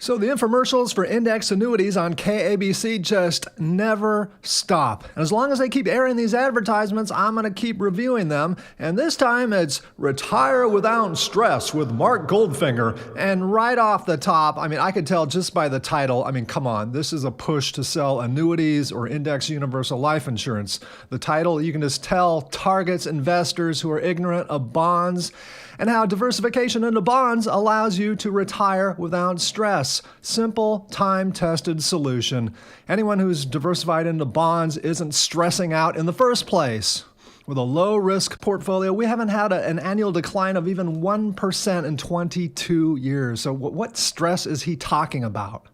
So the infomercials for index annuities on KABC just never stop. And as long as they keep airing these advertisements, I'm going to keep reviewing them. And this time it's Retire Without Stress with Mark Goldfinger. And right off the top, I could tell just by the title, come on, this is a push to sell annuities or index universal life insurance. The title, you can just tell, targets investors who are ignorant of bonds and how diversification into bonds allows you to retire without stress. Simple, time-tested solution. Anyone who's diversified into bonds isn't stressing out in the first place. With a low-risk portfolio, we haven't had an annual decline of even 1% in 22 years. So what stress is he talking about?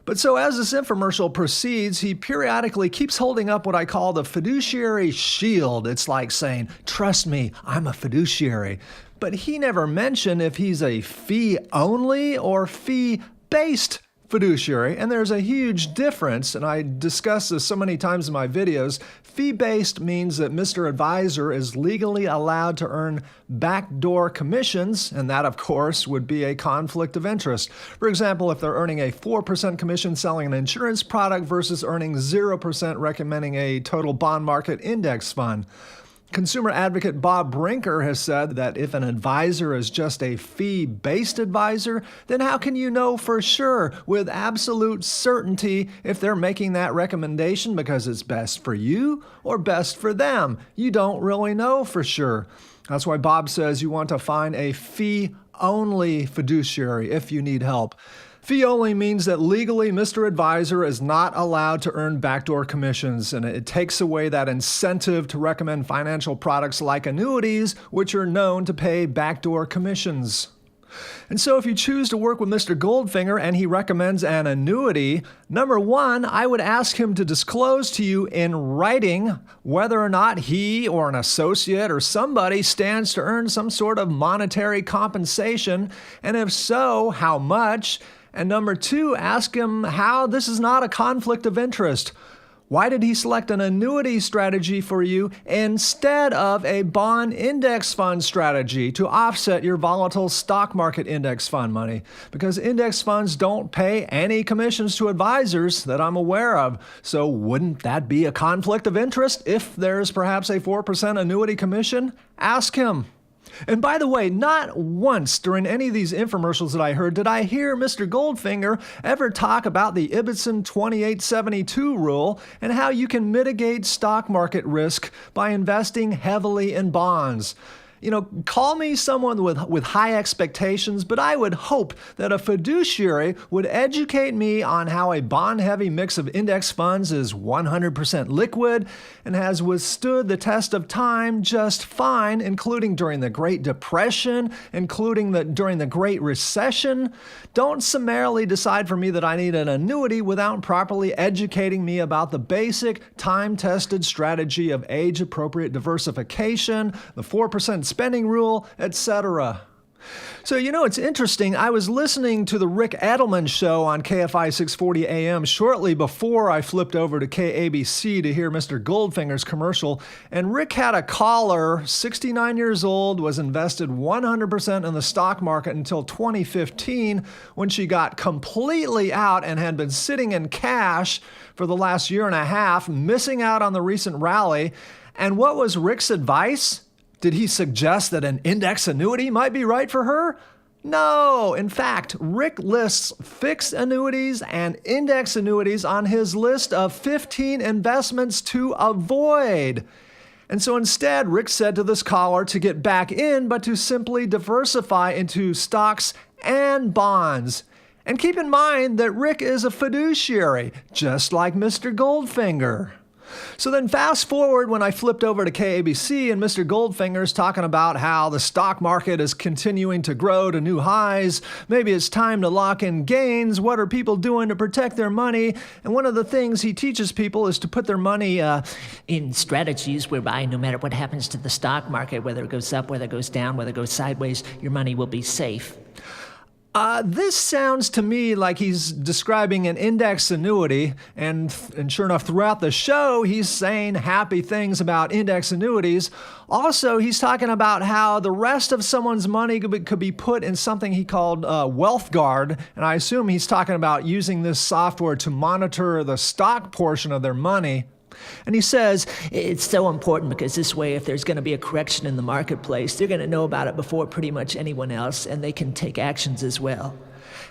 But so as this infomercial proceeds, he periodically keeps holding up what I call the fiduciary shield. It's like saying, trust me, I'm a fiduciary. But he never mentioned if he's a fee-only or fee-based fiduciary, and there's a huge difference, and I discuss this so many times in my videos. Fee-based means that Mr. Advisor is legally allowed to earn backdoor commissions, and that, of course, would be a conflict of interest. For example, if they're earning a 4% commission selling an insurance product versus earning 0% recommending a total bond market index fund. Consumer advocate Bob Brinker has said that if an advisor is just a fee-based advisor, then how can you know for sure with absolute certainty if they're making that recommendation because it's best for you or best for them? You don't really know for sure. That's why Bob says you want to find a fee-only fiduciary if you need help. Fee-only means that legally Mr. Advisor is not allowed to earn backdoor commissions, and it takes away that incentive to recommend financial products like annuities, which are known to pay backdoor commissions. And so if you choose to work with Mr. Goldfinger and he recommends an annuity, number one, I would ask him to disclose to you in writing whether or not he or an associate or somebody stands to earn some sort of monetary compensation, and if so, how much. And number two, ask him how this is not a conflict of interest. Why did he select an annuity strategy for you instead of a bond index fund strategy to offset your volatile stock market index fund money? Because index funds don't pay any commissions to advisors that I'm aware of. So wouldn't that be a conflict of interest if there's perhaps a 4% annuity commission? Ask him. And by the way, not once during any of these infomercials that I heard did I hear Mr. Goldfinger ever talk about the Ibbotson 2872 rule and how you can mitigate stock market risk by investing heavily in bonds. Call me someone with high expectations, but I would hope that a fiduciary would educate me on how a bond-heavy mix of index funds is 100% liquid and has withstood the test of time just fine, including during the Great Depression, including during the Great Recession. Don't summarily decide for me that I need an annuity without properly educating me about the basic, time-tested strategy of age-appropriate diversification, the 4% spending rule, etc. So, it's interesting. I was listening to the Rick Edelman show on KFI 640 AM shortly before I flipped over to KABC to hear Mr. Goldfinger's commercial. And Rick had a caller, 69 years old, was invested 100% in the stock market until 2015 when she got completely out and had been sitting in cash for the last year and a half, missing out on the recent rally. And what was Rick's advice? Did he suggest that an index annuity might be right for her? No. In fact, Rick lists fixed annuities and index annuities on his list of 15 investments to avoid. And so instead, Rick said to this caller to get back in, but to simply diversify into stocks and bonds. And keep in mind that Rick is a fiduciary, just like Mr. Goldfinger. So then fast forward when I flipped over to KABC and Mr. Goldfinger's talking about how the stock market is continuing to grow to new highs. Maybe it's time to lock in gains. What are people doing to protect their money? And one of the things he teaches people is to put their money in strategies whereby no matter what happens to the stock market, whether it goes up, whether it goes down, whether it goes sideways, your money will be safe. This sounds to me like he's describing an index annuity, and sure enough, throughout the show, he's saying happy things about index annuities. Also, he's talking about how the rest of someone's money could be put in something he called Wealth Guard, and I assume he's talking about using this software to monitor the stock portion of their money. And he says it's so important because this way, if there's going to be a correction in the marketplace, they're going to know about it before pretty much anyone else, and they can take actions as well.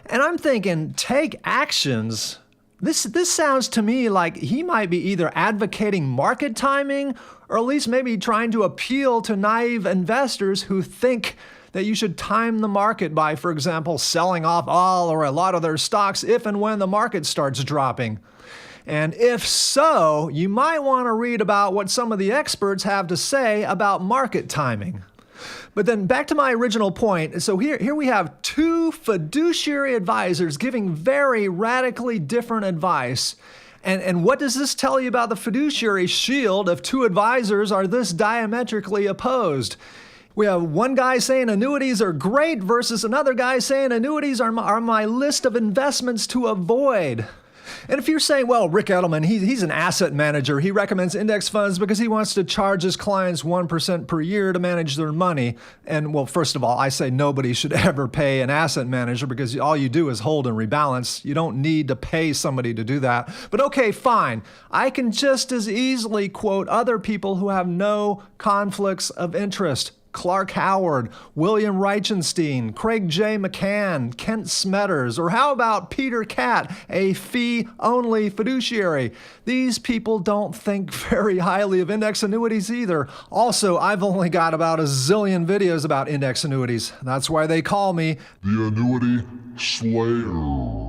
And I'm thinking, take actions? This sounds to me like he might be either advocating market timing or at least maybe trying to appeal to naive investors who think that you should time the market by, for example, selling off all or a lot of their stocks if and when the market starts dropping. And if so, you might want to read about what some of the experts have to say about market timing. But then back to my original point. So here we have two fiduciary advisors giving very radically different advice. And what does this tell you about the fiduciary shield if two advisors are this diametrically opposed? We have one guy saying annuities are great versus another guy saying annuities are my list of investments to avoid. And if you're saying, well, Rick Edelman, he's an asset manager. He recommends index funds because he wants to charge his clients 1% per year to manage their money. And well, first of all, I say nobody should ever pay an asset manager because all you do is hold and rebalance. You don't need to pay somebody to do that. But okay, fine. I can just as easily quote other people who have no conflicts of interest. Clark Howard, William Reichenstein, Craig J. McCann, Kent Smetters, or how about Peter Catt, a fee-only fiduciary? These people don't think very highly of index annuities either. Also, I've only got about a zillion videos about index annuities. That's why they call me the Annuity Slayer.